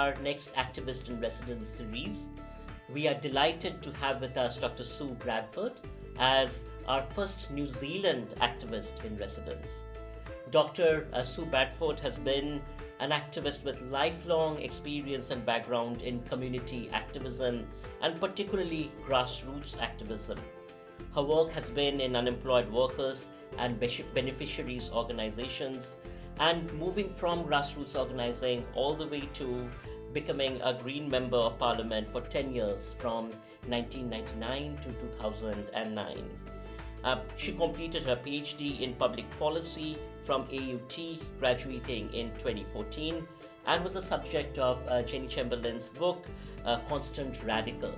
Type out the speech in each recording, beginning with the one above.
our next Activist in Residence series. We are delighted to have with us Dr. Sue Bradford as our first New Zealand activist in residence. Dr. Sue Bradford has been an activist with lifelong experience and background in community activism and particularly grassroots activism. Her work has been in unemployed workers and beneficiaries organizations, and moving from grassroots organizing all the way to becoming a Green Member of Parliament for 10 years from 1999 to 2009. She completed her PhD in public policy from AUT, graduating in 2014, and was the subject of Jenny Chamberlain's book, Constant Radical.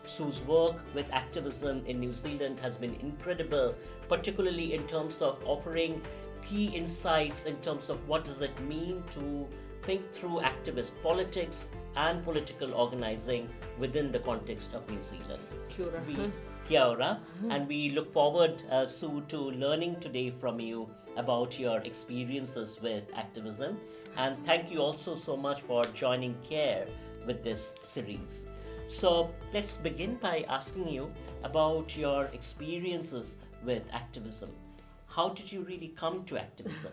Sue's work with activism in New Zealand has been incredible, particularly in terms of offering key insights in terms of what does it mean to think through activist politics and political organizing within the context of New Zealand. Kia ora. Kia ora. And we look forward, Sue, to learning today from you about your experiences with activism. And thank you also so much for joining CARE with this series. So let's begin by asking you about your experiences with activism. How did you really come to activism?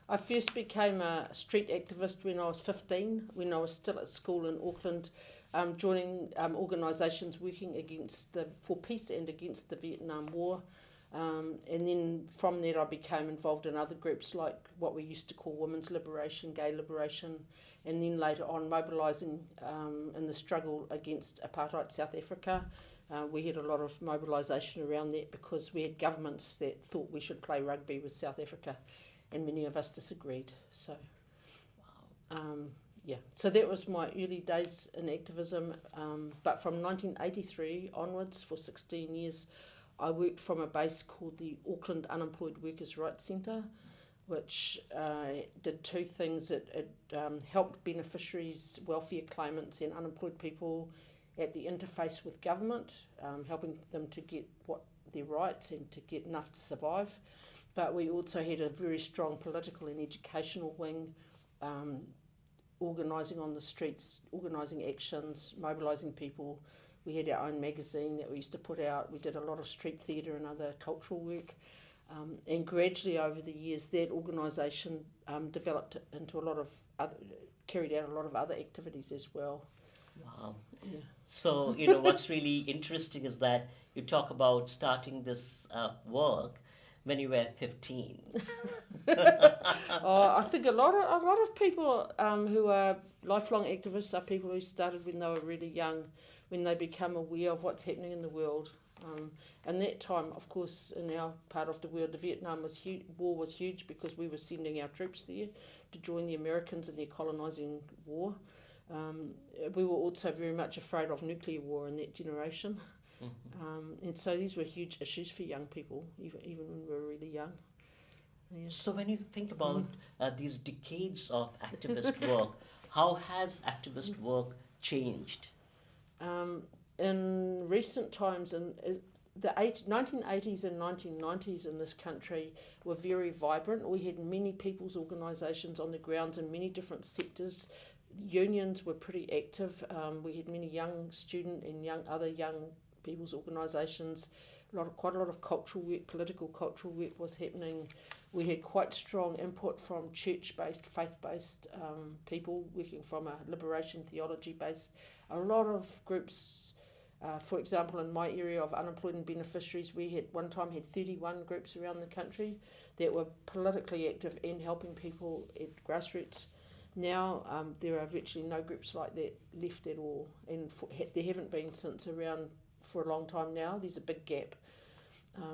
I first became a street activist when I was 15, when I was still at school in Auckland, joining organisations working for peace and against the Vietnam War. And then from there I became involved in other groups like what we used to call women's liberation, gay liberation, and then later on mobilising in the struggle against apartheid South Africa. We had a lot of mobilisation around that because we had governments that thought we should play rugby with South Africa, and many of us disagreed. So, so that was my early days in activism. But from 1983 onwards, for 16 years, I worked from a base called the Auckland Unemployed Workers' Rights Centre, which did two things. It helped beneficiaries, welfare claimants and unemployed people at the interface with government, helping them to get their rights and to get enough to survive. But we also had a very strong political and educational wing, organising on the streets, organising actions, mobilising people. We had our own magazine that we used to put out. We did a lot of street theatre and other cultural work. And gradually over the years, that organisation developed into carried out a lot of other activities as well. Wow. Yeah. So, what's really interesting is that you talk about starting this work when you were 15. I think a lot of people who are lifelong activists are people who started when they were really young, when they become aware of what's happening in the world. And that time, of course, in our part of the world, the Vietnam War was huge because we were sending our troops there to join the Americans in their colonising war. We were also very much afraid of nuclear war in that generation. Mm-hmm. And so these were huge issues for young people, even when we were really young. Yeah. So when you think about these decades of activist work, how has activist work changed? In recent times, in the 1980s and 1990s in this country were very vibrant. We had many people's organisations on the grounds in many different sectors. Unions were pretty active. We had many young student and other young people's organisations. Quite a lot of cultural work, political cultural work was happening. We had quite strong input from church-based, faith-based people working from a liberation theology-based. A lot of groups, for example, in my area of unemployed and beneficiaries, we had 31 groups around the country that were politically active and helping people at grassroots. Now there are virtually no groups like that left at all, and there haven't been since around for a long time now. There's a big gap,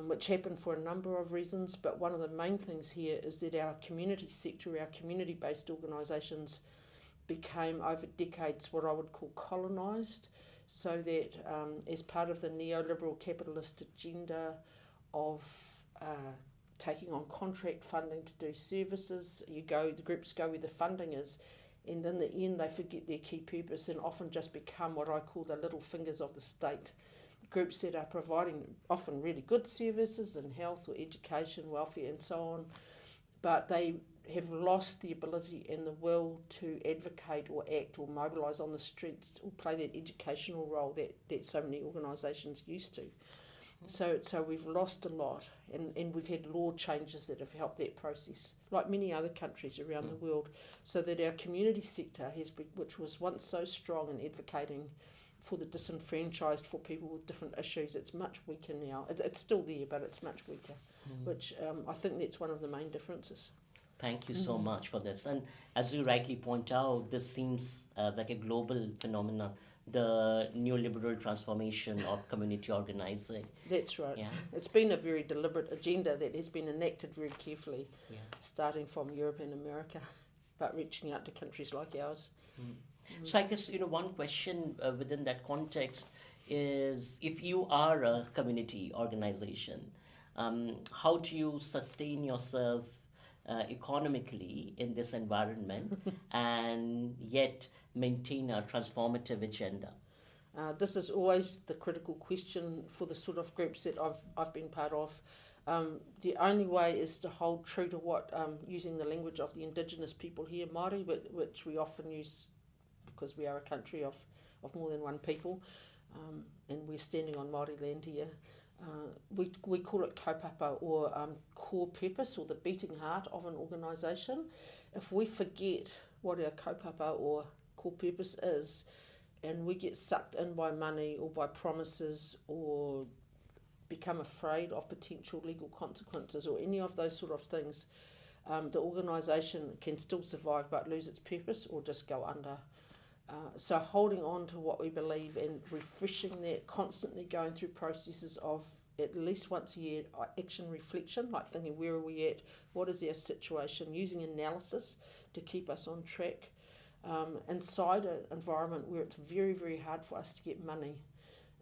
which happened for a number of reasons, but one of the main things here is that our community sector, our community-based organisations became over decades what I would call colonised, so that as part of the neoliberal capitalist agenda of taking on contract funding to do services, the groups go where the funding is, and in the end they forget their key purpose and often just become what I call the little fingers of the state. Groups that are providing often really good services in health or education, welfare and so on, but they have lost the ability and the will to advocate or act or mobilise on the streets or play that educational role that so many organisations used to. So we've lost a lot, and we've had law changes that have helped that process, like many other countries around the world, so that our community sector has been, which was once so strong in advocating for the disenfranchised, for people with different issues, it's much weaker now. It's still there, but it's much weaker, which I think that's one of the main differences. Thank you so much for this. And as you rightly point out, this seems like a global phenomenon, the neoliberal transformation of community organizing. That's right. Yeah. It's been a very deliberate agenda that has been enacted very carefully, starting from Europe and America, but reaching out to countries like ours. So I guess, one question within that context is, if you are a community organization, how do you sustain yourself economically in this environment and yet maintain a transformative agenda? This is always the critical question for the sort of groups that I've been part of. The only way is to hold true to what, using the language of the indigenous people here, Māori, which we often use because we are a country of more than one people, and we're standing on Māori land here. We call it kaupapa, or core purpose, or the beating heart of an organisation. If we forget what our kaupapa or core purpose is, and we get sucked in by money or by promises, or become afraid of potential legal consequences or any of those sort of things, the organisation can still survive but lose its purpose or just go under. So holding on to what we believe and refreshing that, constantly going through processes of at least once a year action reflection, like thinking where are we at, what is our situation, using analysis to keep us on track, inside an environment where it's very, very hard for us to get money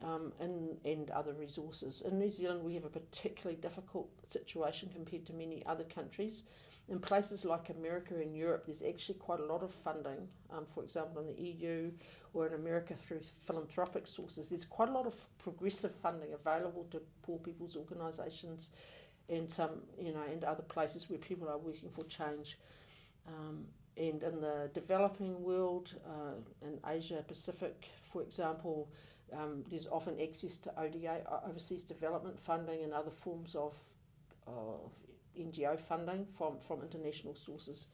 and other resources. In New Zealand we have a particularly difficult situation compared to many other countries. In places like America and Europe, there's actually quite a lot of funding, for example in the EU or in America through philanthropic sources. There's quite a lot of progressive funding available to poor people's organisations and some, and other places where people are working for change. And in the developing world, in Asia Pacific, for example, there's often access to ODA, overseas development funding, and other forms of NGO funding from international sources,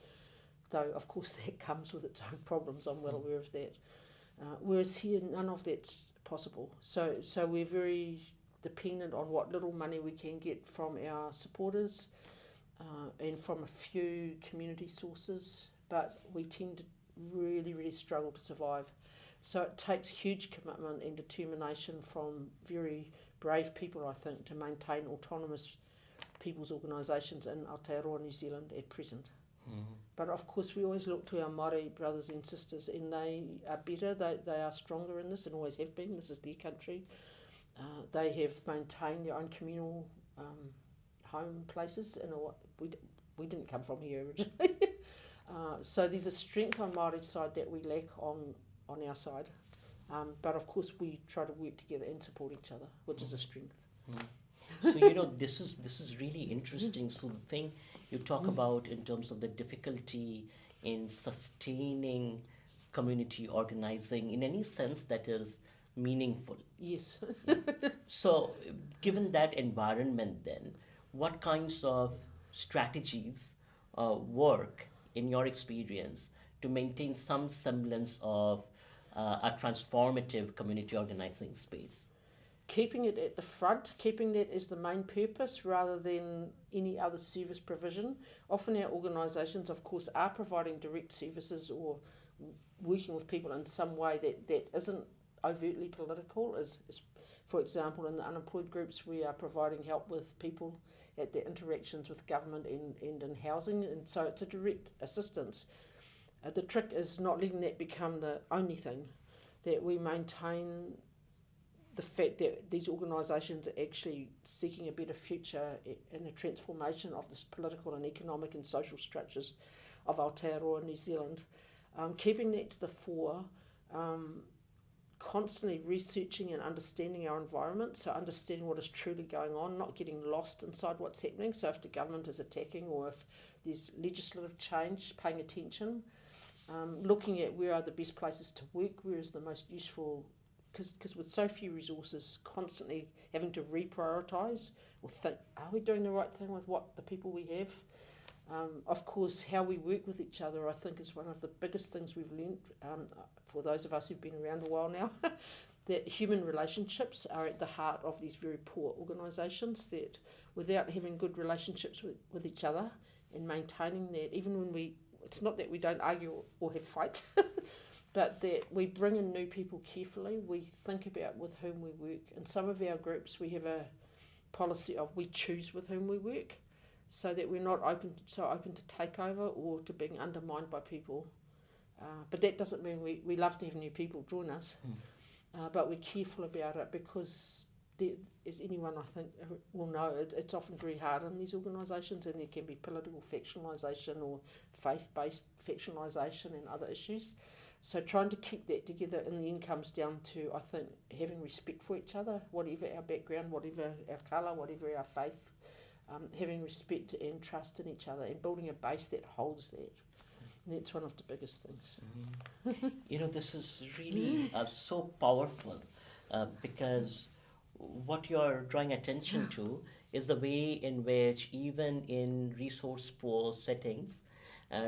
though of course that comes with its own problems, I'm well aware of that. Whereas here none of that's possible, so we're very dependent on what little money we can get from our supporters and from a few community sources, but we tend to really, really struggle to survive. So it takes huge commitment and determination from very brave people, I think, to maintain autonomous people's organisations in Aotearoa, New Zealand at present. But of course we always look to our Māori brothers and sisters, and they are better, they are stronger in this and always have been. This is their country. They have maintained their own communal home places, and we didn't come from here originally. So there's a strength on Māori's side that we lack on our side. But of course we try to work together and support each other, which is a strength. So this is really interesting. So the thing you talk about in terms of the difficulty in sustaining community organizing in any sense that is meaningful. Yes. So given that environment, then what kinds of strategies work in your experience to maintain some semblance of a transformative community organizing space? Keeping it at the front, keeping that as the main purpose rather than any other service provision. Often our organisations, of course, are providing direct services or working with people in some way that isn't overtly political. As for example, in the unemployed groups, we are providing help with people at their interactions with government and in housing, and so it's a direct assistance. The trick is not letting that become the only thing, that we maintain the fact that these organisations are actually seeking a better future and a transformation of this political and economic and social structures of Aotearoa, New Zealand. Keeping that to the fore, constantly researching and understanding our environment, so understanding what is truly going on, not getting lost inside what's happening. So if the government is attacking or if there's legislative change, paying attention, looking at where are the best places to work, where is the most useful, because with so few resources, constantly having to reprioritise or think, are we doing the right thing with what the people we have? Of course, how we work with each other, I think, is one of the biggest things we've learnt, for those of us who've been around a while now, that human relationships are at the heart of these very poor organisations, that without having good relationships with each other and maintaining that, even when it's not that we don't argue or have fights, but that we bring in new people carefully, we think about with whom we work. In some of our groups, we have a policy of we choose with whom we work, so that we're not open to takeover or to being undermined by people. But that doesn't mean we love to have new people join us, but we're careful about it, because as anyone I think will know, it's often very hard in these organisations, and there can be political factionalisation or faith-based factionalisation and other issues. So trying to keep that together in the end comes down to, I think, having respect for each other, whatever our background, whatever our colour, whatever our faith, having respect and trust in each other and building a base that holds that. And that's one of the biggest things. This is really so powerful, because what you're drawing attention to is the way in which, even in resource poor settings,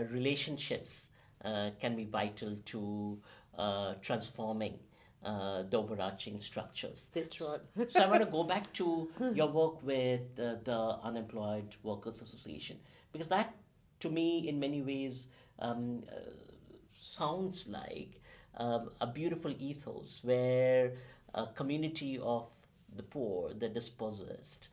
relationships can be vital to transforming the overarching structures. That's right. So I want to go back to your work with the Unemployed Workers Association, because that, to me, in many ways, sounds like a beautiful ethos where a community of the poor, the dispossessed,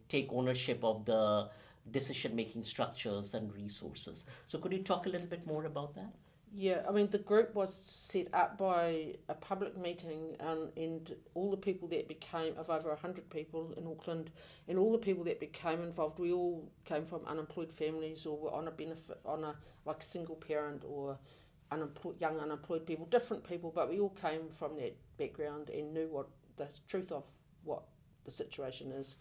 take ownership of the decision-making structures and resources. So could you talk a little bit more about that? Yeah, I mean, the group was set up by a public meeting, and all the people that became, of over 100 people in Auckland, and all the people that became involved, we all came from unemployed families or were on a benefit, like single parent or young unemployed people, different people, but we all came from that background and knew what the truth of what the situation is.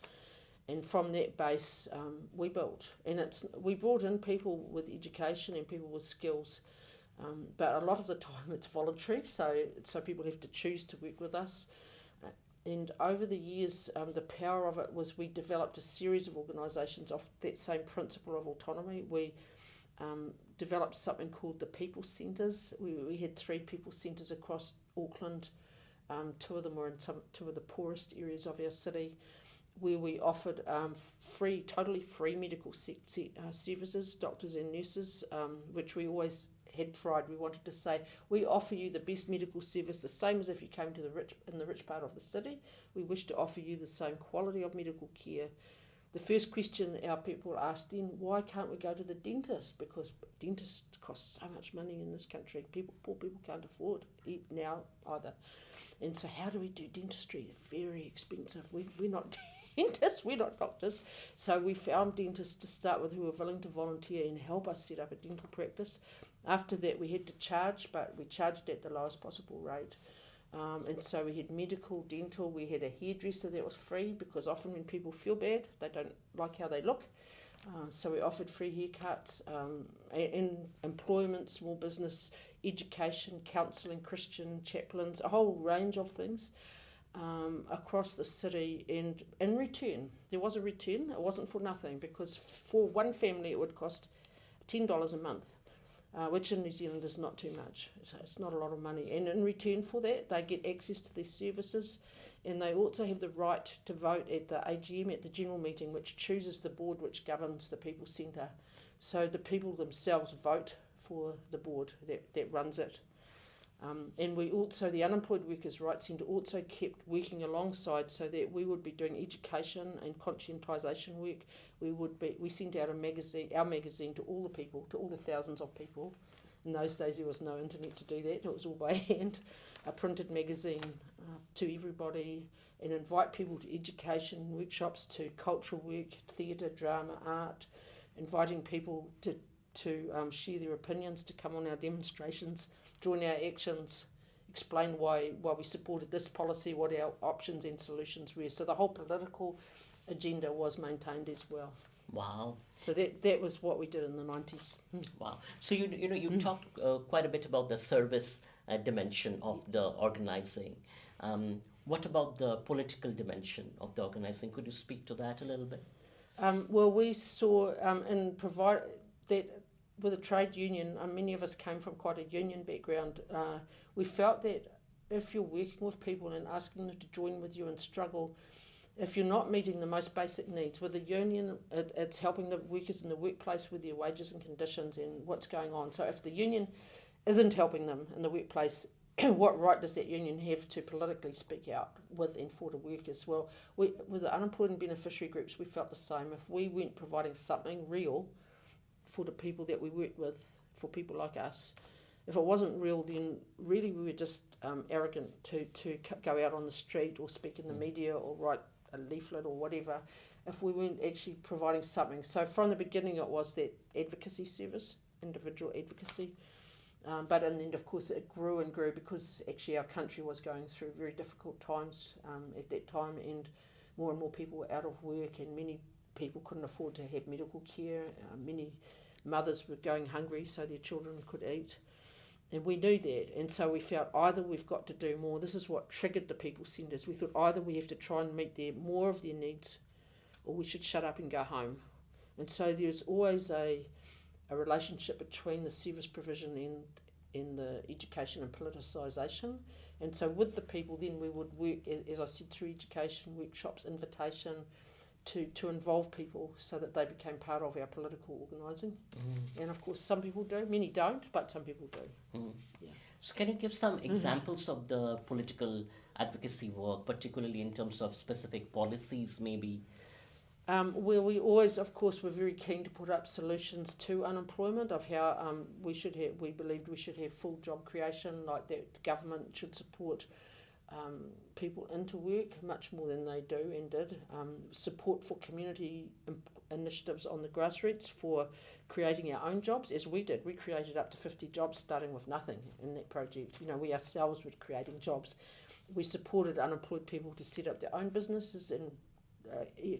And from that base, we built. And we brought in people with education and people with skills. But a lot of the time it's voluntary, so people have to choose to work with us. And over the years, the power of it was we developed a series of organisations off that same principle of autonomy. We developed something called the People Centres. We had 3 people centres across Auckland. 2 of them were in two of the poorest areas of our city, where we offered totally free medical services, doctors and nurses, which we always had pride. We wanted to say, we offer you the best medical service, the same as if you came to in the rich part of the city. We wish to offer you the same quality of medical care. The first question our people asked then, why can't we go to the dentist? Because dentists cost so much money in this country. Poor people can't afford it now either. And so how do we do dentistry? Very expensive. We're not dentists, we're not doctors. So we found dentists to start with who were willing to volunteer and help us set up a dental practice. After that, we had to charge, but we charged at the lowest possible rate. And so we had medical, dental, we had a hairdresser that was free, because often when people feel bad, they don't like how they look. So we offered free haircuts, in employment, small business, education, counselling, Christian chaplains, a whole range of things across the city. And in return, there was a return. It wasn't for nothing, because for one family it would cost $10 a month. Which in New Zealand is not too much. So it's not a lot of money. And in return for that, they get access to these services, and they also have the right to vote at the AGM, at the general meeting, which chooses the board which governs the People Centre. So the people themselves vote for the board that runs it. And we also, the Unemployed Workers' Rights Centre also kept working alongside, so that we would be doing education and conscientisation work. We sent out our magazine to all the people, to all the thousands of people. In those days there was no internet to do that, it was all by hand. A printed magazine to everybody, and invite people to education workshops, to cultural work, theatre, drama, art, inviting people to share their opinions, to come on our demonstrations, join our actions, explain why we supported this policy, what our options and solutions were. So the whole political agenda was maintained as well. Wow. So that was what we did in the 90s. Wow. So you talked quite a bit about the service dimension of the organizing. What about the political dimension of the organizing? Could you speak to that a little bit? Well, we saw and provide that with a trade union. Many of us came from quite a union background. We felt that if you're working with people and asking them to join with you and struggle, if you're not meeting the most basic needs with a union, it's helping the workers in the workplace with their wages and conditions and what's going on. So if the union isn't helping them in the workplace, what right does that union have to politically speak out with and for the workers? Well, with the unemployed and beneficiary groups, we felt the same. If we weren't providing something real for the people that we work with, for people like us, if it wasn't real, then really we were just arrogant to go out on the street or speak in the media or write a leaflet or whatever, if we weren't actually providing something. So from the beginning it was that advocacy service, individual advocacy, but and then of course it grew and grew because actually our country was going through very difficult times at that time, and more people were out of work and many people couldn't afford to have medical care. Many mothers were going hungry so their children could eat. And we knew that, and so we felt either we've got to do more. This is what triggered the people centres. We thought either we have to try and meet more of their needs, or we should shut up and go home. And so there's always a relationship between the service provision and the education and politicisation. And so with the people, then we would work, as I said, through education, workshops, invitation, to involve people so that they became part of our political organising. And of course some people do, many don't, but some people do. Yeah. So can you give some examples of the political advocacy work, particularly in terms of specific policies maybe? Well, we always, of course, were very keen to put up solutions to unemployment, of how we believed we should have full job creation, like that the government should support people into work much more than they do and did. Support for community initiatives on the grassroots for creating our own jobs, as we did. We created up to 50 jobs starting with nothing in that project. We ourselves were creating jobs. We supported unemployed people to set up their own businesses and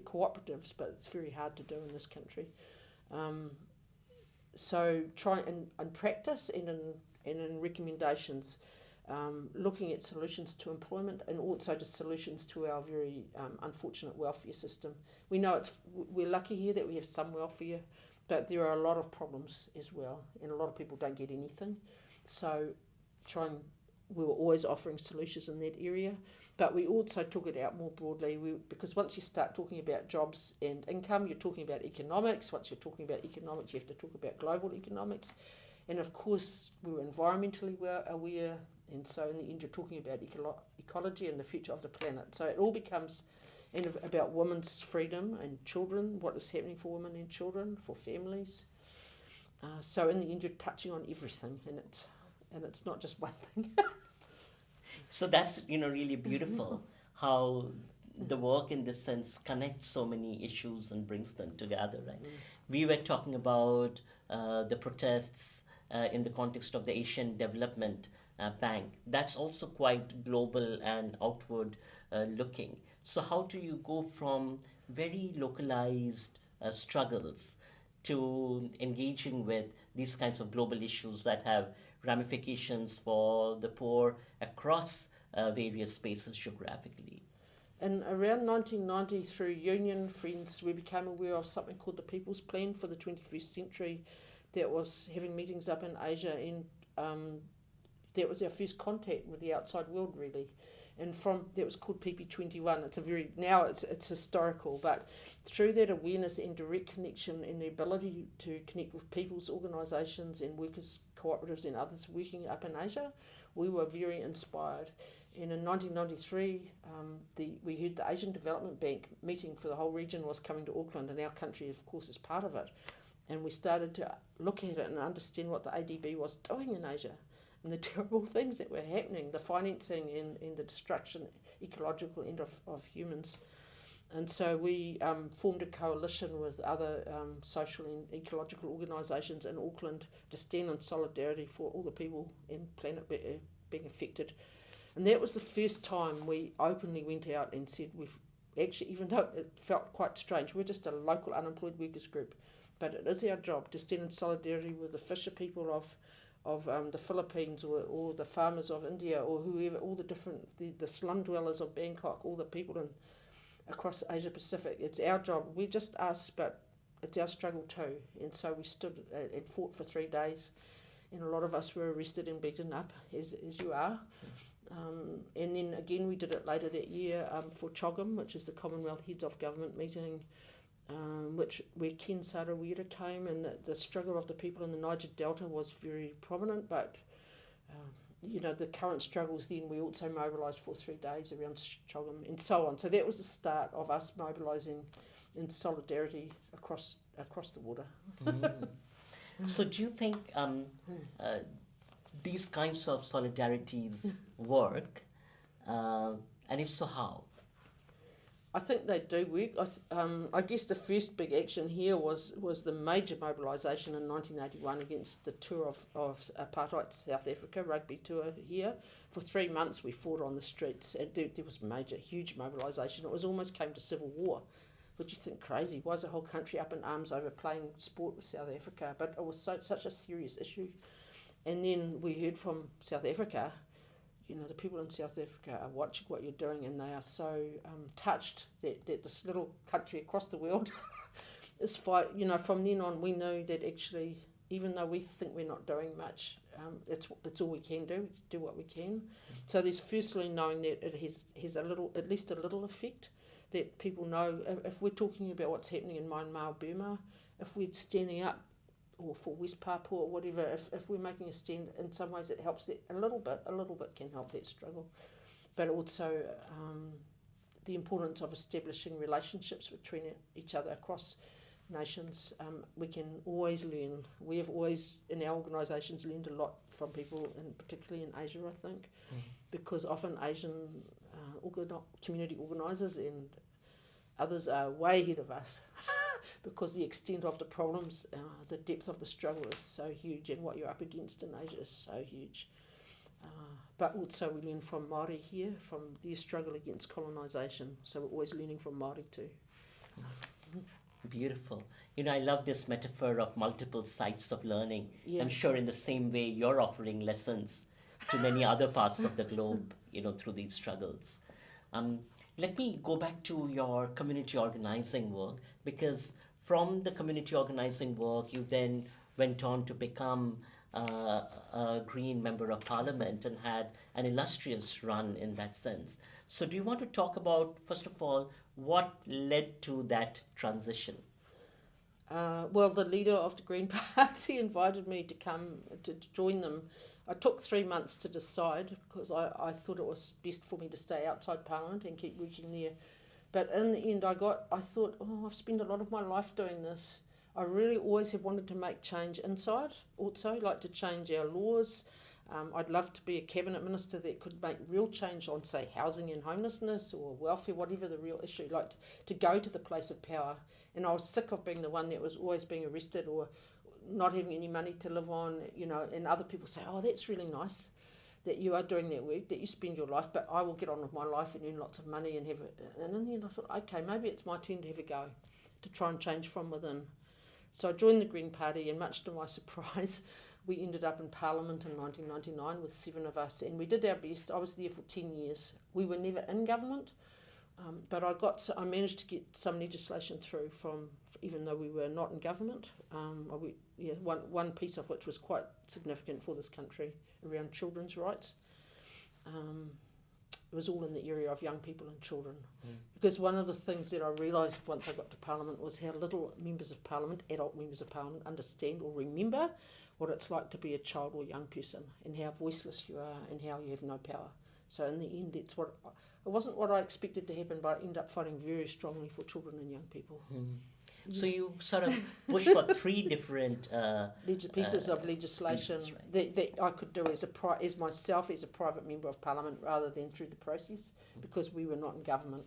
cooperatives, but it's very hard to do in this country. So try and practice and in recommendations, looking at solutions to employment and also to solutions to our very unfortunate welfare system. We know we're lucky here that we have some welfare, but there are a lot of problems as well, and a lot of people don't get anything. So we were always offering solutions in that area, but we also took it out more broadly, because once you start talking about jobs and income, you're talking about economics. Once you're talking about economics, you have to talk about global economics. And of course, we were environmentally aware, and so in the end you're talking about ecology and the future of the planet. So it all becomes about women's freedom and children, what is happening for women and children, for families. So in the end you're touching on everything, and it's not just one thing. So that's really beautiful how the work in this sense connects so many issues and brings them together, right? We were talking about the protests in the context of the Asian Development Bank. That's also quite global and outward looking. So how do you go from very localized struggles to engaging with these kinds of global issues that have ramifications for the poor across various spaces geographically? And around 1990, through union friends, we became aware of something called the People's Plan for the 21st Century that was having meetings up in Asia, and that was our first contact with the outside world, really. And that was called PP21. Now it's historical, but through that awareness and direct connection and the ability to connect with people's organisations and workers' cooperatives and others working up in Asia, we were very inspired. And in 1993, we heard the Asian Development Bank meeting for the whole region was coming to Auckland, and our country, of course, is part of it. And we started to look at it and understand what the ADB was doing in Asia, and the terrible things that were happening, the financing and the destruction, ecological end of humans. And so we formed a coalition with other social and ecological organisations in Auckland to stand in solidarity for all the people in being affected. And that was the first time we openly went out and said we've actually, even though it felt quite strange, we're just a local unemployed workers group, but it is our job to stand in solidarity with the fisher people of the Philippines or the farmers of India or whoever, all the different, the slum dwellers of Bangkok, all the people across Asia Pacific. It's our job. We're just us, but it's our struggle too. And so we stood and fought for 3 days, and a lot of us were arrested and beaten up, as you are. And then again we did it later that year for CHOGM, which is the Commonwealth Heads of Government meeting, where Ken Sarawira came, and the struggle of the people in the Niger Delta was very prominent, but the current struggles then we also mobilised for 3 days around CHOGM and so on. So that was the start of us mobilising in solidarity across the water. So do you think these kinds of solidarities work? And if so, how? I think they do work. I guess the first big action here was the major mobilisation in 1981 against the tour of apartheid South Africa, rugby tour here. For 3 months we fought on the streets. There was huge mobilisation. It was almost came to civil war. Would you think crazy? Why is the whole country up in arms over playing sport with South Africa? But it was such a serious issue. And then we heard from South Africa, the people in South Africa are watching what you're doing, and they are so touched that this little country across the world is fight. From then on, we know that actually, even though we think we're not doing much, it's all we can do what we can. So there's firstly knowing that it has at least a little effect, that people know if we're talking about what's happening in Myanmar, Burma, if we're standing up, or for West Papua or whatever, if we're making a stand, in some ways it helps that a little bit can help that struggle. But also the importance of establishing relationships between each other across nations. We can always learn. We have always, in our organisations, learned a lot from people, and particularly in Asia, I think, because often Asian community organisers and others are way ahead of us because the extent of the problems, the depth of the struggle is so huge, and what you're up against in Asia is so huge. But also we learn from Māori here, from their struggle against colonisation, so we're always learning from Māori too. Beautiful. I love this metaphor of multiple sites of learning. Yeah. I'm sure in the same way you're offering lessons to many other parts of the globe, through these struggles. Let me go back to your community organizing work, because from the community organizing work, you then went on to become a Green Member of Parliament and had an illustrious run in that sense. So do you want to talk about, first of all, what led to that transition? Well, the leader of the Green Party invited me to come to join them. I took 3 months to decide, because I thought it was best for me to stay outside Parliament and keep working there. But in the end, I thought, I've spent a lot of my life doing this. I really always have wanted to make change inside, also, like to change our laws. I'd love to be a cabinet minister that could make real change on, say, housing and homelessness or welfare, whatever the real issue, like to go to the place of power. And I was sick of being the one that was always being arrested or not having any money to live on, and other people say, that's really nice that you are doing that work, that you spend your life, but I will get on with my life and earn lots of money and have it. And in the end I thought, okay, maybe it's my turn to have a go, to try and change from within. So I joined the Green Party, and much to my surprise, we ended up in Parliament in 1999 with 7 of us, and we did our best. I was there for 10 years. We were never in government, but I managed to get some legislation through even though we were not in government. One piece of which was quite significant for this country around children's rights. It was all in the area of young people and children. Because one of the things that I realised once I got to Parliament was how little members of Parliament, adult members of Parliament, understand or remember what it's like to be a child or young person, and how voiceless you are and how you have no power. So in the end, it wasn't what I expected to happen, but I ended up fighting very strongly for children and young people. So you sort of pushed for 3 different pieces of legislation that I could do as myself as a private member of Parliament, rather than through the process, because we were not in government.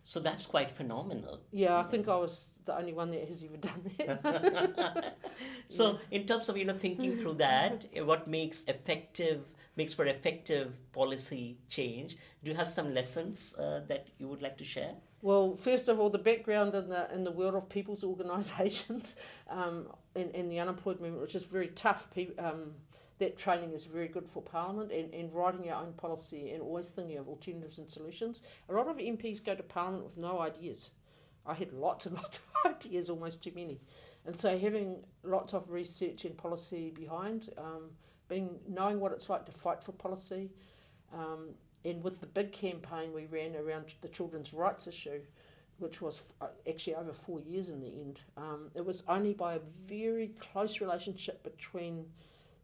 So that's quite phenomenal. Yeah, I think I was the only one that has ever done that. So in terms of thinking through that, what makes effective makes for effective policy change. Do you have some lessons that you would like to share? Well, first of all, the background in the world of people's organisations and the unemployed movement, which is very tough. That training is very good for Parliament and writing our own policy and always thinking of alternatives and solutions. A lot of MPs go to Parliament with no ideas. I had lots and lots of ideas, almost too many. And so having lots of research and policy behind, knowing what it's like to fight for policy, and with the big campaign we ran around the children's rights issue, which was actually over 4 years in the end, it was only by a very close relationship between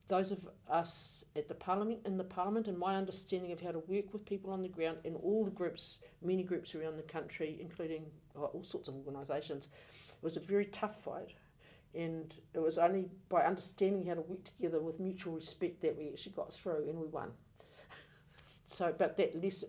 those of us at the Parliament, and my understanding of how to work with people on the ground and all the groups, many groups around the country, including all sorts of organisations. It was a very tough fight, and it was only by understanding how to work together with mutual respect that we actually got through and we won. So, but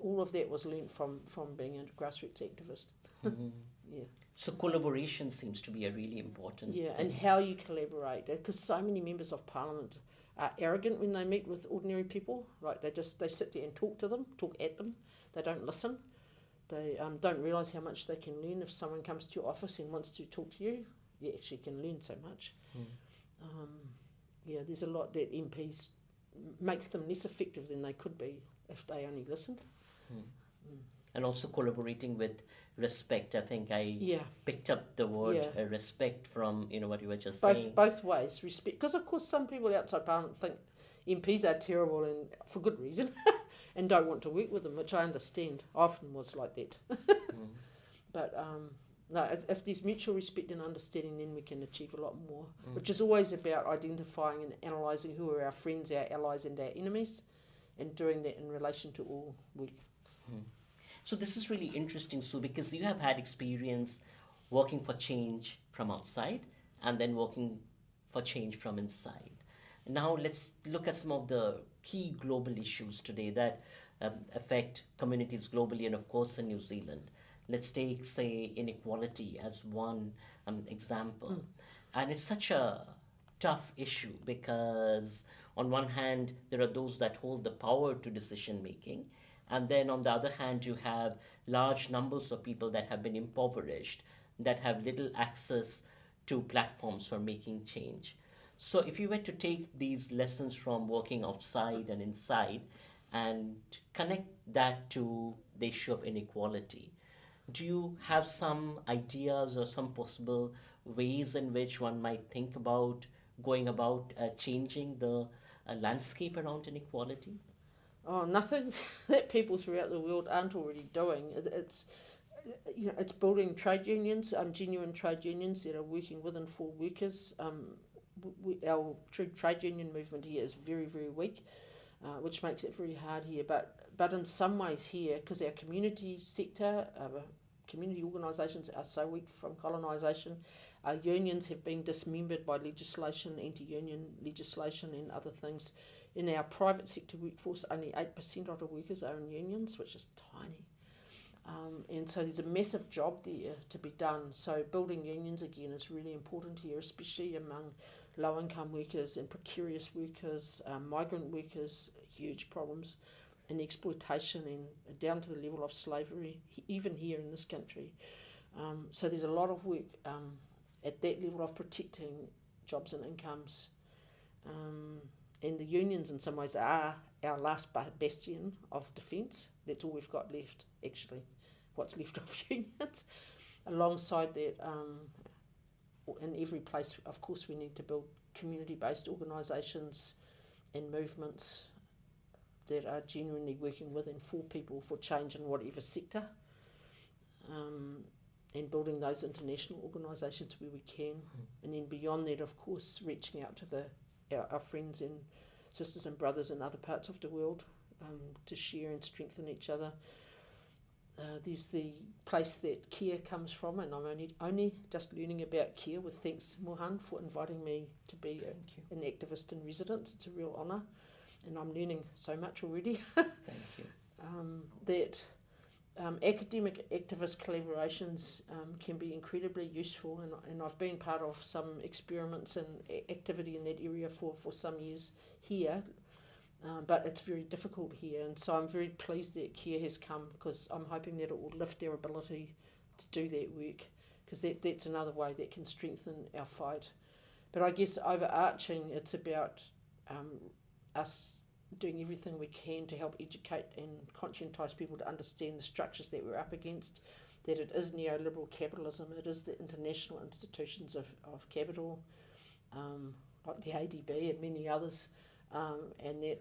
all of that was learnt from being a grassroots activist. Mm-hmm. Yeah. So collaboration seems to be a really important thing. And how you collaborate, because so many members of Parliament are arrogant when they meet with ordinary people. Like they sit there and talk at them. They don't listen. They don't realise how much they can learn if someone comes to your office and wants to talk to you. You actually can learn so much. There's a lot that MPs makes them less effective than they could be if they only listened. And also collaborating with respect. I think I picked up the word respect from what you were just saying. Both ways, respect. Because of course some people outside Parliament think MPs are terrible and for good reason and don't want to work with them, which I understand. I often was like that. But no, if there's mutual respect and understanding, then we can achieve a lot more, which is always about identifying and analysing who are our friends, our allies and our enemies, and doing that in relation to all work. So this is really interesting, Sue, because you have had experience working for change from outside and then working for change from inside. Now let's look at some of the key global issues today that affect communities globally and of course in New Zealand. Let's take, say, inequality as one example. And it's such a tough issue because on one hand, there are those that hold the power to decision making. And then on the other hand, you have large numbers of people that have been impoverished, that have little access to platforms for making change. So if you were to take these lessons from working outside and inside and connect that to the issue of inequality, do you have some ideas or some possible ways in which one might think about going about changing the landscape around inequality? Oh, nothing that people throughout the world aren't already doing. It's building trade unions, genuine trade unions that are working with and for workers. Our true trade union movement here is very, very weak, which makes it very hard here. But in some ways here, because our community sector, community organisations are so weak from colonisation, our unions have been dismembered by legislation, anti-union legislation and other things. In our private sector workforce, only 8% of the workers are in unions, which is tiny. And so there's a massive job there to be done. So building unions again is really important here, especially among low-income workers and precarious workers, migrant workers, huge problems, and exploitation and down to the level of slavery, even here in this country. So there's a lot of work at that level of protecting jobs and incomes. And the unions in some ways are our last bastion of defence. That's all we've got left, actually, what's left of unions. Alongside that, in every place, of course, we need to build community-based organisations and movements that are genuinely working with and for people for change in whatever sector, and building those international organisations where we can. And then beyond that, of course, reaching out to our friends and sisters and brothers in other parts of the world to share and strengthen each other. There's the place that care comes from, and I'm only just learning about care with thanks, Mohan, for inviting me to be an activist in residence. It's a real honour, and I'm learning so much already. Thank you. That academic activist collaborations can be incredibly useful, and I've been part of some experiments and activity in that area for some years here. but it's very difficult here, and so I'm very pleased that CARE has come, because I'm hoping that it will lift our ability to do that work, because that's another way that can strengthen our fight. But I guess overarching, it's about us doing everything we can to help educate and conscientise people to understand the structures that we're up against, that it is neoliberal capitalism, it is the international institutions of capital, like the ADB and many others, and that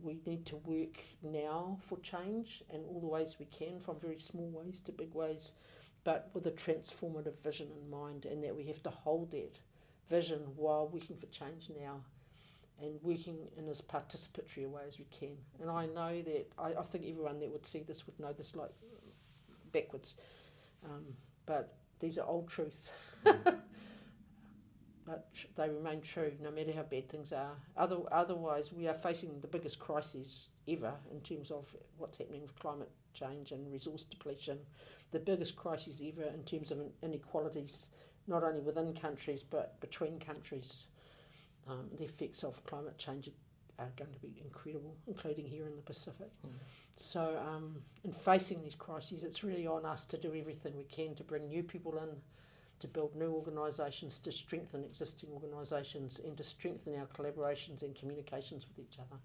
we need to work now for change in all the ways we can, from very small ways to big ways, but with a transformative vision in mind, and that we have to hold that vision while working for change now, and working in as participatory a way as we can. And I know that, I think everyone that would see this would know this like backwards, but these are old truths. But they remain true no matter how bad things are. Otherwise, we are facing the biggest crises ever in terms of what's happening with climate change and resource depletion, the biggest crises ever in terms of inequalities, not only within countries but between countries. The effects of climate change are going to be incredible, including here in the Pacific. So in facing these crises, it's really on us to do everything we can to bring new people in, to build new organisations, to strengthen existing organisations, and to strengthen our collaborations and communications with each other.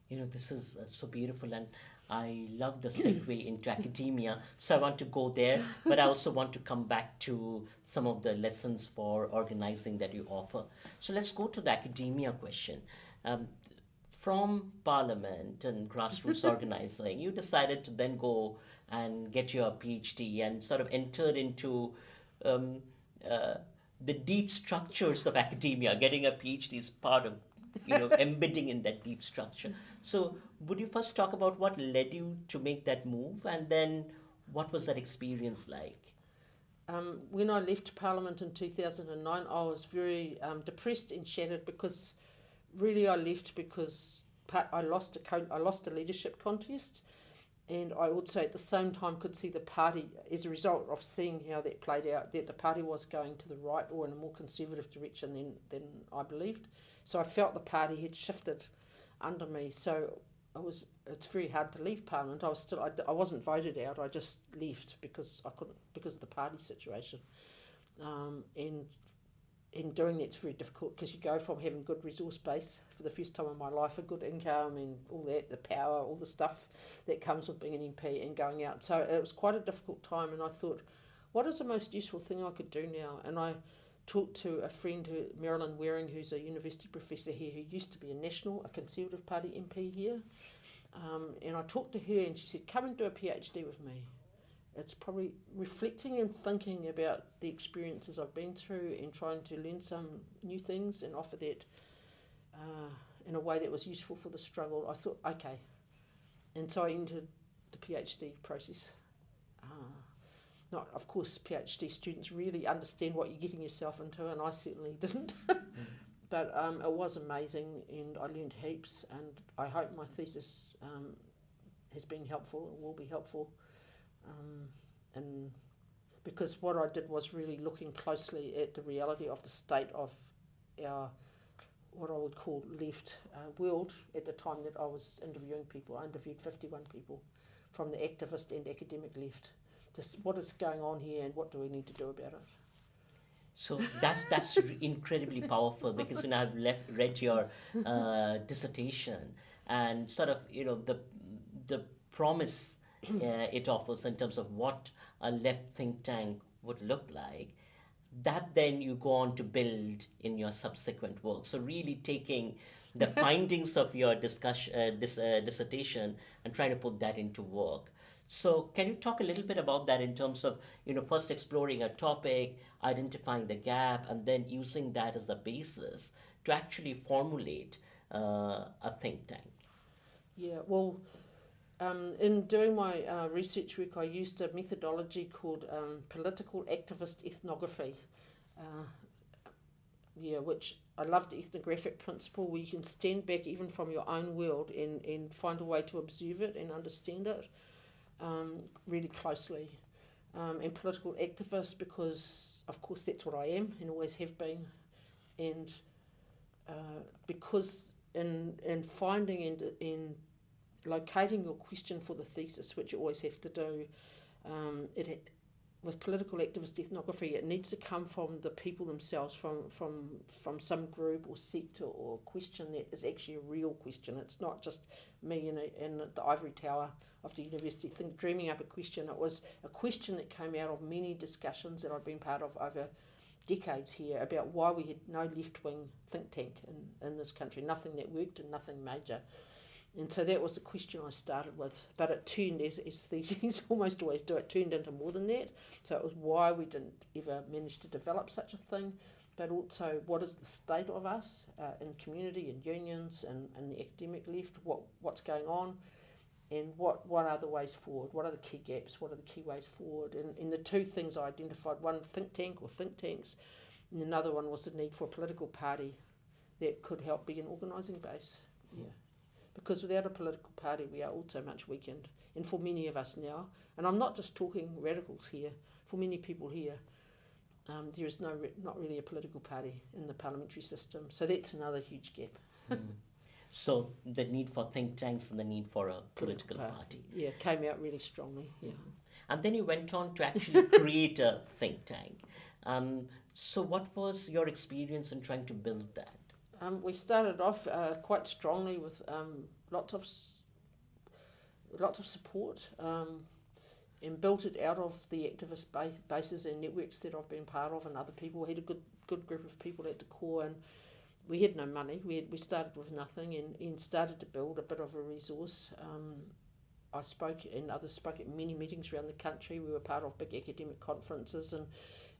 You know, this is so beautiful, and I love the segue into academia, so I want to go there, but I also want to come back to some of the lessons for organising that you offer. So let's go to the academia question. From Parliament and grassroots organising, you decided to then go and get your PhD and sort of entered into the deep structures of academia. Getting a PhD is part of, embedding in that deep structure. So would you first talk about what led you to make that move, and then what was that experience like? When I left Parliament in 2009, I was very depressed and shattered, because really I left because I lost a leadership contest, and I also at the same time could see the party, as a result of seeing how that played out, that the party was going to the right or in a more conservative direction than I believed. So I felt the party had shifted under me. So it's very hard to leave Parliament. I wasn't voted out. I just left because I couldn't, because of the party situation. And doing that's very difficult, because you go from having good resource base for the first time in my life, a good income and all that, the power, all the stuff that comes with being an MP, and going out. So it was quite a difficult time, and I thought, what is the most useful thing I could do now? And I talked to a friend, Marilyn Waring, who's a university professor here, who used to be a Conservative Party MP here. And I talked to her, and she said, come and do a PhD with me. It's probably reflecting and thinking about the experiences I've been through and trying to learn some new things and offer that in a way that was useful for the struggle. I thought, okay. And so I entered the PhD process. Not, of course, PhD students really understand what you're getting yourself into, and I certainly didn't. But it was amazing, and I learned heaps, and I hope my thesis has been helpful and will be helpful. And because what I did was really looking closely at the reality of the state of our, what I would call left world at the time that I was interviewing people. I interviewed 51 people from the activist and academic left. Just what is going on here, and what do we need to do about it? So that's incredibly powerful, because I've read your dissertation, and sort of the promise it offers in terms of what a left think tank would look like, that then you go on to build in your subsequent work. So really taking the findings of your dissertation and trying to put that into work. So can you talk a little bit about that in terms of, first exploring a topic, identifying the gap, and then using that as a basis to actually formulate a think tank? Yeah, well, in doing my research work, I used a methodology called political activist ethnography, which I love the ethnographic principle, where you can stand back even from your own world and find a way to observe it and understand it really closely. And political activist, because of course that's what I am and always have been, and because in finding and in locating your question for the thesis, which you always have to do, with political activist ethnography, it needs to come from the people themselves, from some group or sector or question that is actually a real question. It's not just me in the ivory tower of the university dreaming up a question. It was a question that came out of many discussions that I've been part of over decades here about why we had no left-wing think tank in this country, nothing that worked and nothing major. And so that was the question I started with. But it turned, as theses almost always do, it turned into more than that. So it was why we didn't ever manage to develop such a thing, but also what is the state of us in community and unions and the academic left, what's going on, and what are the ways forward, what are the key gaps, what are the key ways forward. And the two things I identified, one think tank or think tanks, and another one was the need for a political party that could help be an organising base. Yeah. Because without a political party, we are also much weakened. And for many of us now, and I'm not just talking radicals here, for many people here, there is not really a political party in the parliamentary system. So that's another huge gap. So the need for think tanks and the need for a political party. Yeah, came out really strongly. Yeah. And then you went on to actually create a think tank. So what was your experience in trying to build that? We started off quite strongly with lots of support, and built it out of the activist bases and networks that I've been part of, and other people. We had a good group of people at the core, and we had no money. We started with nothing, and started to build a bit of a resource. I spoke, and others spoke at many meetings around the country. We were part of big academic conferences,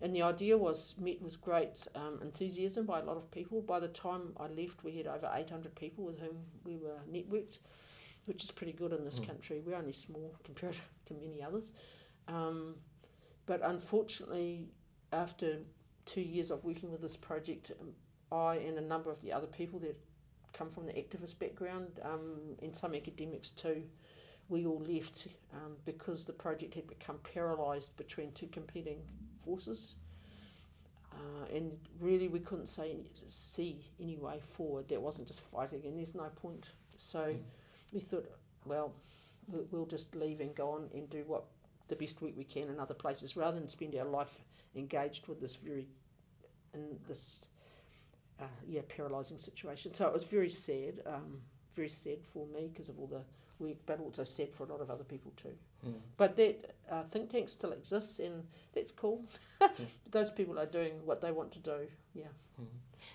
and the idea was met with great enthusiasm by a lot of people. By the time I left, we had over 800 people with whom we were networked, which is pretty good in this country. We're only small compared to many others. But unfortunately, after 2 years of working with this project, I and a number of the other people that come from the activist background, and some academics too, we all left because the project had become paralysed between two competing forces, and really we couldn't see any way forward. That wasn't just fighting, and there's no point. So we thought, well, we'll just leave and go on and do the best work we can in other places, rather than spend our life engaged with this paralysing situation. So it was very sad for me because of all the work, but also sad for a lot of other people too. But that think tank still exists, and that's cool. Those people are doing what they want to do. Yeah.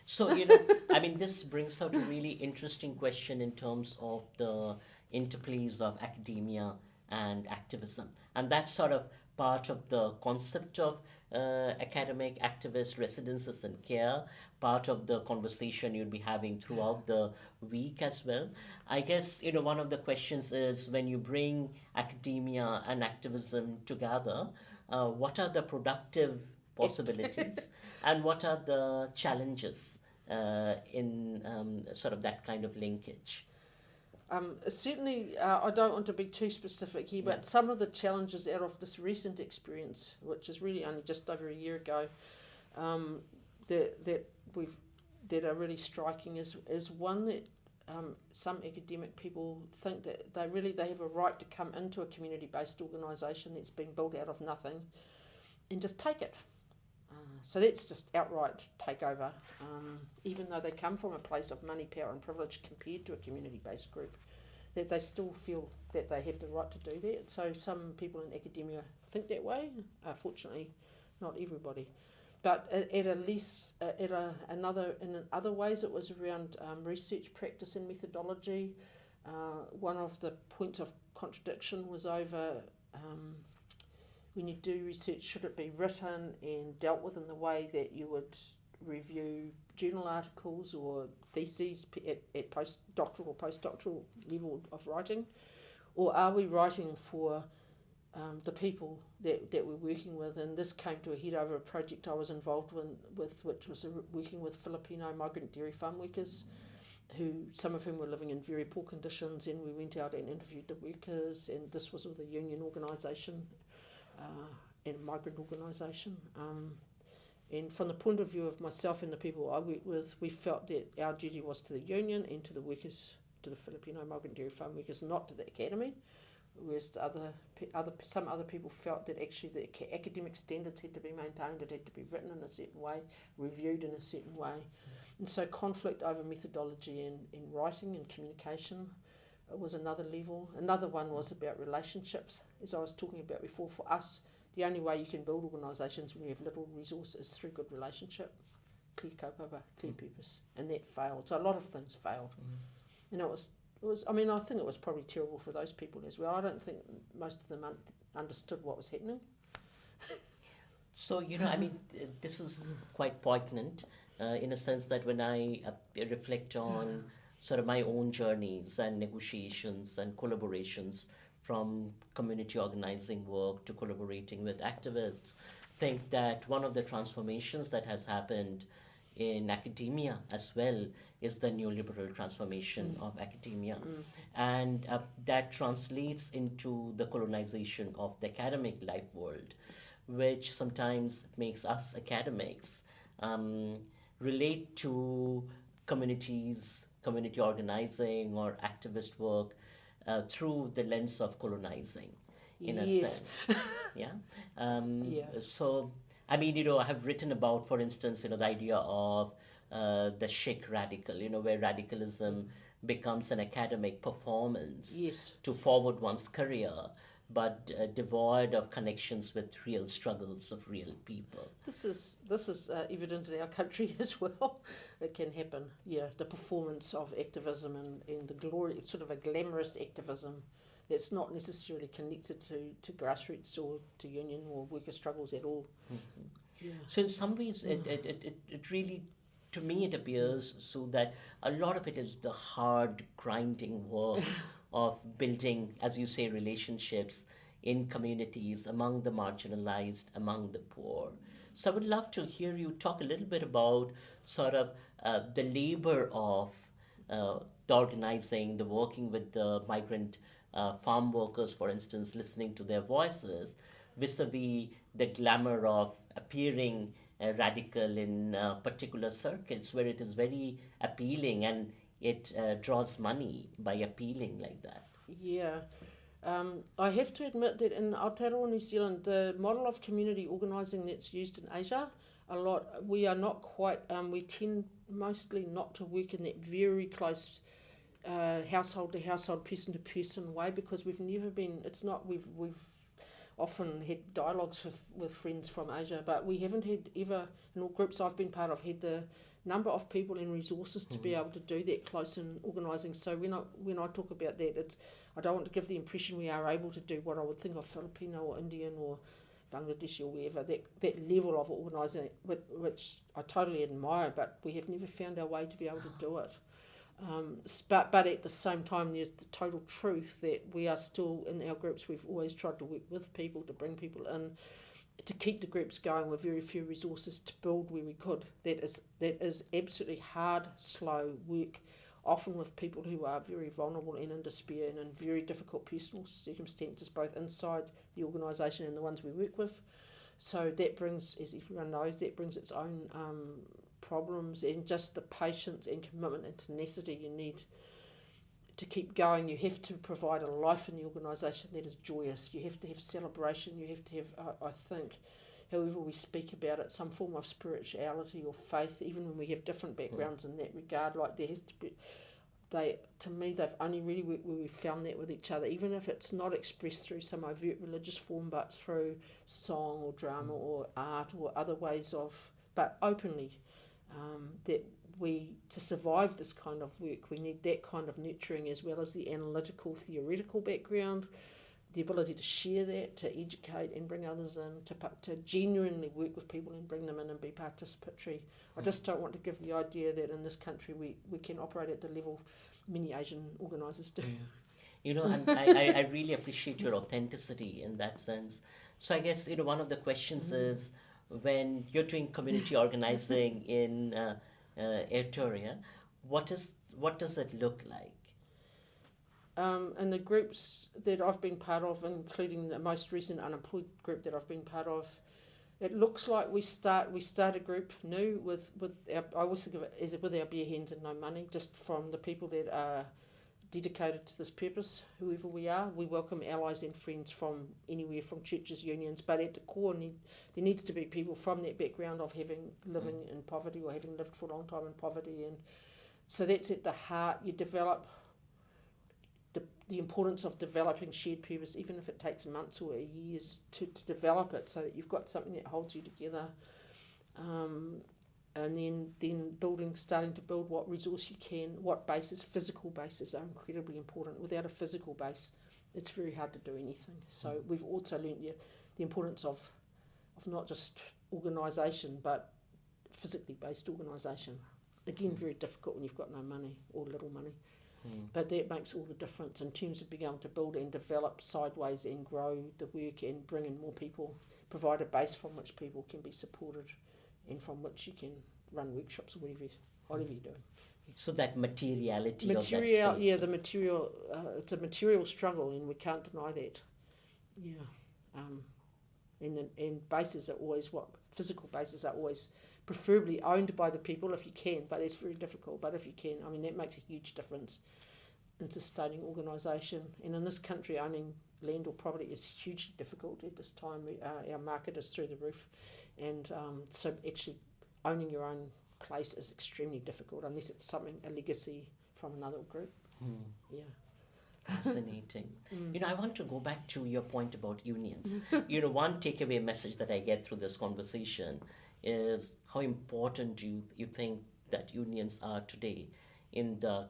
So, this brings out a really interesting question in terms of the interplays of academia and activism. And that's sort of part of the concept of academic activist residences and care, part of the conversation you'll be having throughout the week as well. I guess, one of the questions is, when you bring academia and activism together, what are the productive possibilities and what are the challenges in sort of that kind of linkage? Certainly, I don't want to be too specific here, but some of the challenges out of this recent experience, which is really only just over a year ago, that are really striking is one that some academic people think that they have a right to come into a community-based organisation that's been built out of nothing and just take it. So that's just outright takeover, even though they come from a place of money, power and privilege compared to a community-based group, that they still feel that they have the right to do that. So some people in academia think that way, fortunately not everybody. But in other ways it was around research practice and methodology. One of the points of contradiction was over when you do research, should it be written and dealt with in the way that you would review journal articles or theses at postdoctoral or postdoctoral level of writing? Or are we writing for the people that we're working with? And this came to a head over a project I was involved with, which was working with Filipino migrant dairy farm workers, some of whom were living in very poor conditions, and we went out and interviewed the workers, and this was with a union organisation and a migrant organisation. And from the point of view of myself and the people I work with, we felt that our duty was to the union and to the workers, to the Filipino migrant dairy farm workers, not to the academy. Whereas some other people felt that actually the academic standards had to be maintained, it had to be written in a certain way, reviewed in a certain way. And so conflict over methodology and writing and communication was another level. Another one was about relationships. As I was talking about before, for us, the only way you can build organisations when you have little resource is through good relationship, clear kaupapa, clear purpose, and that failed. So a lot of things failed. And it was. I mean, I think it was probably terrible for those people as well. I don't think most of them understood what was happening. So, I mean, this is quite poignant in a sense that when I reflect on sort of my own journeys and negotiations and collaborations from community organizing work to collaborating with activists, think that one of the transformations that has happened in academia as well is the neoliberal transformation of academia. And that translates into the colonization of the academic life world, which sometimes makes us academics relate to communities, community organizing or activist work through the lens of colonizing, in a sense. Yeah. So, I mean, I have written about, for instance, the idea of the chic radical, where radicalism becomes an academic performance to forward one's career, but devoid of connections with real struggles of real people. This is evident in our country as well. It can happen. Yeah, the performance of activism and the glory, it's sort of a glamorous activism that's not necessarily connected to grassroots or to union or worker struggles at all. Yeah. So in some ways, it really, to me, it appears so that a lot of it is the hard, grinding work of building, as you say, relationships in communities, among the marginalized, among the poor. So I would love to hear you talk a little bit about sort of the labor of the organizing, the working with the migrant farm workers, for instance, listening to their voices, vis-a-vis the glamour of appearing radical in particular circuits where it is very appealing and it draws money by appealing like that. Yeah. I have to admit that in Aotearoa, New Zealand, the model of community organising that's used in Asia, a lot, we are not quite, we tend mostly not to work in that very close household to household, person to person way, because we've never been, it's not, we've often had dialogues with friends from Asia, but we haven't had ever, in all groups I've been part of, had the number of people and resources to be able to do that close in organising. So when I talk about that, I don't want to give the impression we are able to do what I would think of Filipino or Indian or Bangladeshi or wherever, that level of organising, which I totally admire, but we have never found our way to be able to do it. But at the same time, there's the total truth that we are still, in our groups, we've always tried to work with people, to bring people in, to keep the groups going with very few resources, to build where we could. That is absolutely hard, slow work, often with people who are very vulnerable and in despair and in very difficult personal circumstances, both inside the organisation and the ones we work with. So that brings, as everyone knows, that brings its own problems, and just the patience and commitment and tenacity you need to keep going. You have to provide a life in the organisation that is joyous. You have to have celebration. You have to have, I think, however we speak about it, some form of spirituality or faith, even when we have different backgrounds in that regard. Like there has to be, to me, they've only really worked where we found that with each other, even if it's not expressed through some overt religious form, but through song or drama or art or other ways of, but openly. That to survive this kind of work, we need that kind of nurturing as well as the analytical, theoretical background, the ability to share that, to educate and bring others in, to genuinely work with people and bring them in and be participatory. I just don't want to give the idea that in this country we can operate at the level many Asian organisers do. And I really appreciate your authenticity in that sense. So I guess, one of the questions is, when you're doing community organizing in Aotearoa, what does it look like? In the groups that I've been part of, including the most recent unemployed group that I've been part of, It looks like we start a group new with our, I always think of it as with our bare hands and no money, just from the people that are dedicated to this purpose, whoever we are. We welcome allies and friends from anywhere, from churches, unions, but at the core there needs to be people from that background of living in poverty or having lived for a long time in poverty, and so that's at the heart. You develop the importance of developing shared purpose, even if it takes months or years to develop it, so that you've got something that holds you together. And then starting to build what resource you can, what bases, physical bases are incredibly important. Without a physical base, it's very hard to do anything. So we've also learnt the importance of not just organisation, but physically based organisation. Again, very difficult when you've got no money or little money. But that makes all the difference in terms of being able to build and develop sideways and grow the work and bring in more people, provide a base from which people can be supported and from which you can run workshops or whatever you're doing. So that materiality of that space. Yeah, the material, it's a material struggle, and we can't deny that. Yeah. And bases are always physical bases are always preferably owned by the people if you can, but it's very difficult. But if you can, I mean, that makes a huge difference in sustaining organisation. And in this country, owning land or property is hugely difficult at this time. Our market is through the roof, and so actually owning your own place is extremely difficult unless it's a legacy from another group. Yeah. Fascinating. I want to go back to your point about unions. One takeaway message that I get through this conversation is how important you think that unions are today in the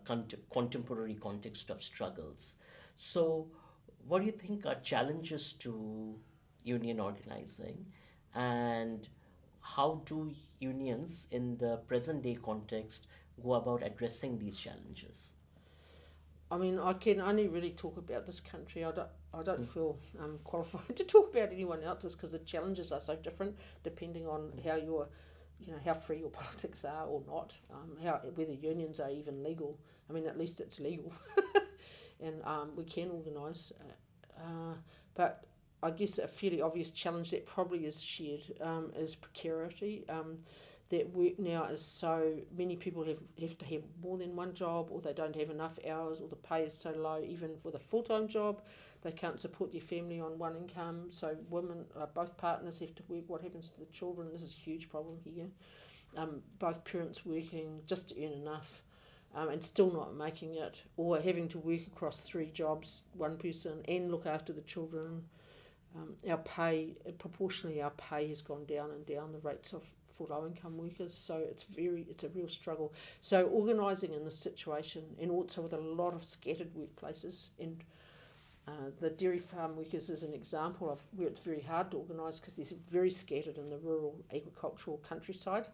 contemporary context of struggles. So what do you think are challenges to union organizing, and how do unions in the present day context go about addressing these challenges? I mean, I can only really talk about this country. I don't feel qualified to talk about anyone else's, because the challenges are so different depending on how free your politics are or not, whether unions are even legal. I mean, at least it's legal, and we can organise. But I guess a fairly obvious challenge that probably is shared is precarity. That work now is so many people have to have more than one job, or they don't have enough hours, or the pay is so low. Even with a full-time job, they can't support their family on one income. So women, both partners have to work. What happens to the children? This is a huge problem here. Both parents working just to earn enough, and still not making it, or having to work across 3 jobs, one person, and look after the children. Our pay has gone down and down, the rates for low income workers, so it's a real struggle. So organising in this situation, and also with a lot of scattered workplaces, and the dairy farm workers is an example of where it's very hard to organise, because they're very scattered in the rural agricultural countryside,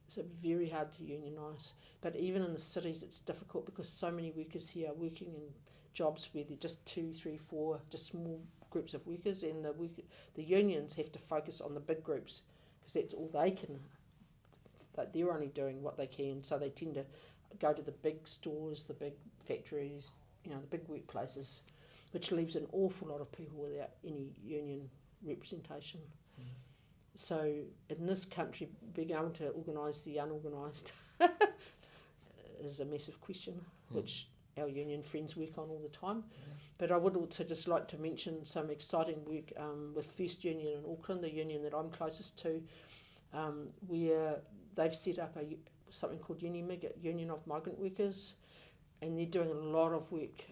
so very hard to unionise. But even in the cities it's difficult, because so many workers here are working in jobs where they're just 2, 3, 4, just small groups of workers, and the unions have to focus on the big groups, because that's all they can. That they're only doing what they can, so they tend to go to the big stores, the big factories, the big workplaces, which leaves an awful lot of people without any union representation. So in this country, being able to organise the unorganised is a massive question, which our union friends work on all the time. But I would also just like to mention some exciting work with First Union in Auckland, the union that I'm closest to, where they've set up something called UniMig, Union of Migrant Workers, and they're doing a lot of work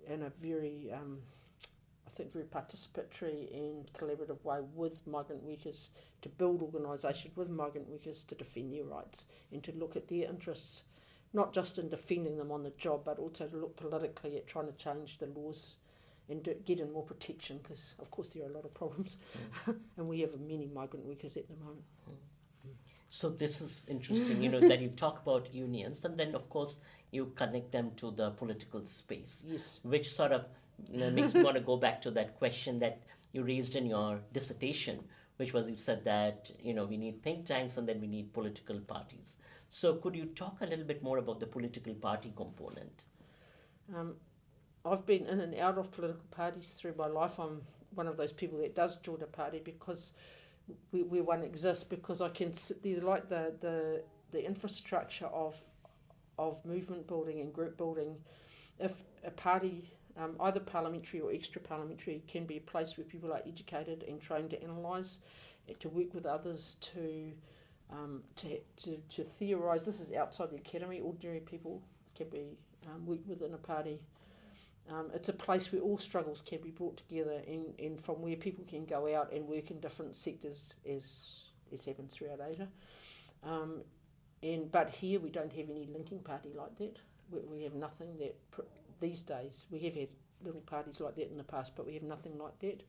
in a very, I think, very participatory and collaborative way with migrant workers, to build organisation with migrant workers to defend their rights and to look at their interests, not just in defending them on the job, but also to look politically at trying to change the laws and get in more protection, because of course there are a lot of problems and we have many migrant workers at the moment. So this is interesting, that you talk about unions, and then of course you connect them to the political space. Yes. Which sort of makes me want to go back to that question that you raised in your dissertation, which was, you said that we need think tanks and then we need political parties. So could you talk a little bit more about the political party component? I've been in and out of political parties through my life. I'm one of those people that does join a party, because where one exists, because I can sit there like the infrastructure of movement building and group building. If a party, either parliamentary or extra parliamentary, can be a place where people are educated and trained to analyse, to work with others, to theorise. This is outside the academy. Ordinary people can be worked within a party. It's a place where all struggles can be brought together, and from where people can go out and work in different sectors, as happens throughout Asia. But here we don't have any linking party like that. We have nothing that these days. We have had little parties like that in the past, but we have nothing like that.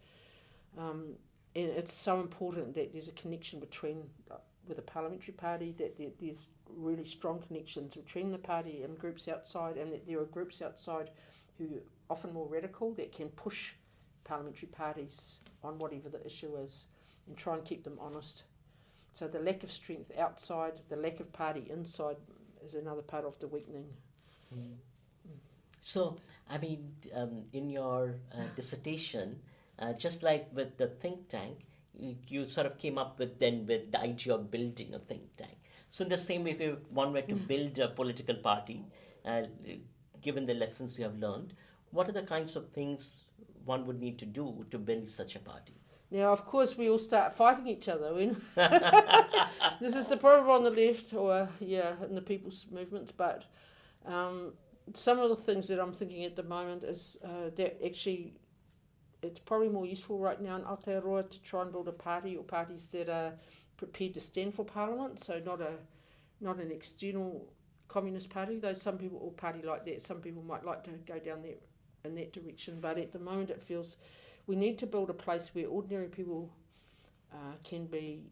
And it's so important that there's a connection between, with a parliamentary party, that there's really strong connections between the party and groups outside, and that there are groups outside who are often more radical that can push parliamentary parties on whatever the issue is and try and keep them honest. So the lack of strength outside, the lack of party inside, is another part of the weakening. Mm. So, I mean, in your dissertation, just like with the think tank, you sort of came up with the idea of building a think tank. So in the same way, if one were to build a political party, given the lessons you have learned, what are the kinds of things one would need to do to build such a party? Now, of course, we all start fighting each other. This is the problem on the left, or in the people's movements. But some of the things that I'm thinking at the moment is that actually it's probably more useful right now in Aotearoa to try and build a party, or parties that are prepared to stand for Parliament. So not an external communist party, though some people, or party like that, some people might like to go down there in that direction. But at the moment, it feels we need to build a place where ordinary people can be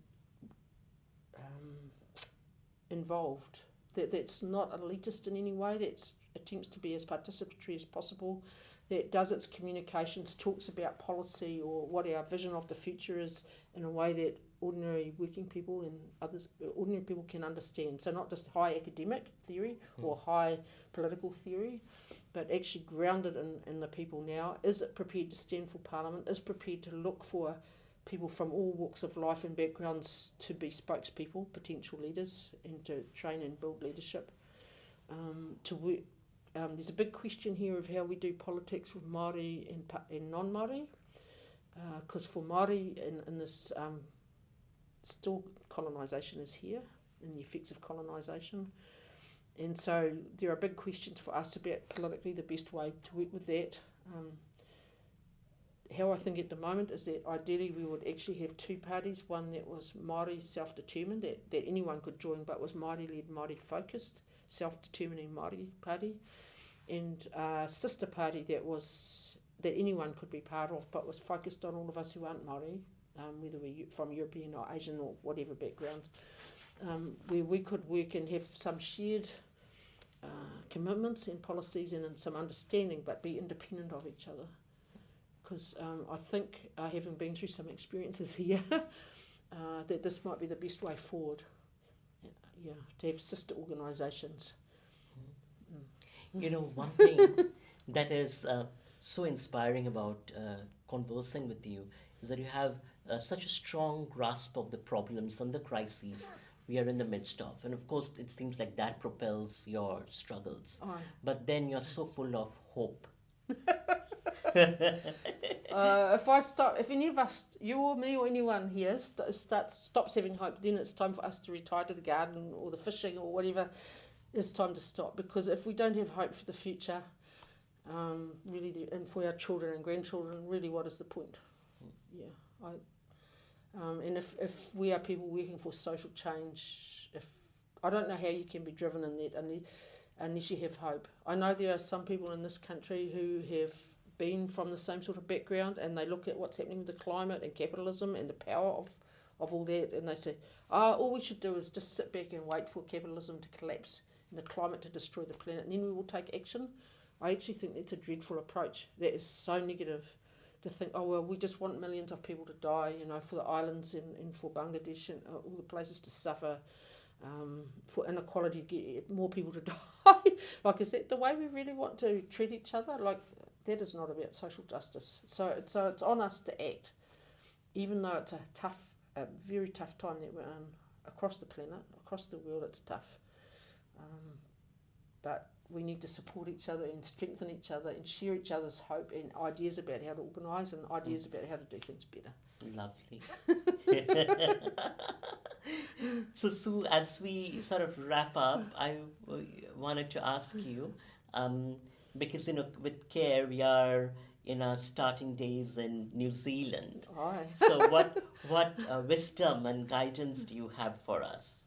involved. That's not elitist in any way. That attempts to be as participatory as possible. That does its communications, talks about policy or what our vision of the future is in a way that ordinary working people and ordinary people can understand. So not just high academic theory or high political theory, but actually grounded in the people now. Is it prepared to stand for Parliament? Is prepared to look for people from all walks of life and backgrounds to be spokespeople, potential leaders, and to train and build leadership. To work. There's a big question here of how we do politics with Māori and non-Māori, because for Māori in this still colonisation is here, and the effects of colonisation, and so there are big questions for us about politically the best way to work with that. How I think at the moment is that ideally we would actually have two parties, one that was Māori self-determined, that anyone could join, but was Māori-led, Māori-focused, self-determining Māori party, and a sister party that anyone could be part of, but was focused on all of us who aren't Māori, whether we're from European or Asian or whatever background, where we could work and have some shared commitments and policies and some understanding, but be independent of each other. Because I think, having been through some experiences here, that this might be the best way forward. To have sister organisations. You know, one thing that is so inspiring about conversing with you is that you have such a strong grasp of the problems and the crises we are in the midst of. And of course, it seems like that propels your struggles. Oh. But then you're so full of hope. If any of us, you or me or anyone here, stops having hope, then it's time for us to retire to the garden or the fishing or whatever. It's time to stop, because if we don't have hope for the future, and for our children and grandchildren, really, what is the point? And if we are people working for social change, I don't know how you can be driven in that unless you have hope. I know there are some people in this country who have been from the same sort of background, and they look at what's happening with the climate and capitalism and the power of all that, and they say, all we should do is just sit back and wait for capitalism to collapse and the climate to destroy the planet, and then we will take action. I actually think that's a dreadful approach. That is so negative, to think, we just want millions of people to die, for the islands and for Bangladesh and all the places to suffer, for inequality, get more people to die. Like, is that the way we really want to treat each other? Like, that is not about social justice. So it's on us to act, even though it's a tough a very tough time that we're in across the planet, across the world. It's tough, but we need to support each other and strengthen each other and share each other's hope and ideas about how to organise and ideas about how to do things better. Lovely. So Sue, as we sort of wrap up, I wanted to ask you, because with CARE we are in our starting days in New Zealand. Aye. So what wisdom and guidance do you have for us?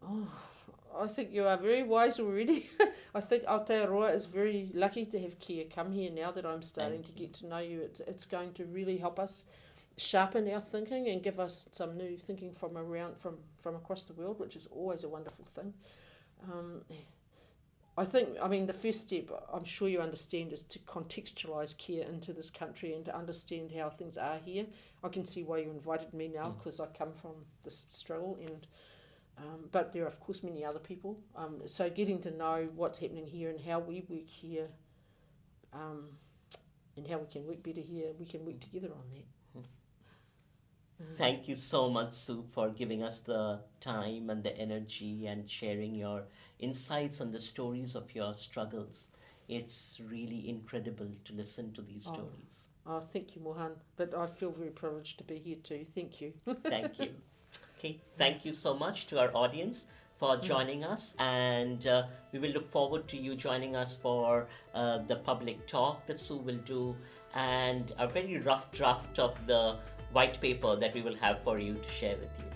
Oh, I think you are very wise already. I think Aotearoa is very lucky to have Kia come here now that I'm starting to get to know you. It's going to really help us sharpen our thinking and give us some new thinking from across the world, which is always a wonderful thing. I think, the first step, I'm sure you understand, is to contextualise care into this country and to understand how things are here. I can see why you invited me now, because I come from this struggle, and but there are, of course, many other people. So getting to know what's happening here and how we work here, and how we can work better here, we can work together on that. Thank you so much, Sue, for giving us the time and the energy and sharing your insights on the stories of your struggles. It's really incredible to listen to these stories. Oh, thank you, Mohan. But I feel very privileged to be here too. Thank you. Thank you. Okay, thank you so much to our audience for joining us, and we will look forward to you joining us for the public talk that Sue will do, and a very rough draft of the white paper that we will have for you to share with you.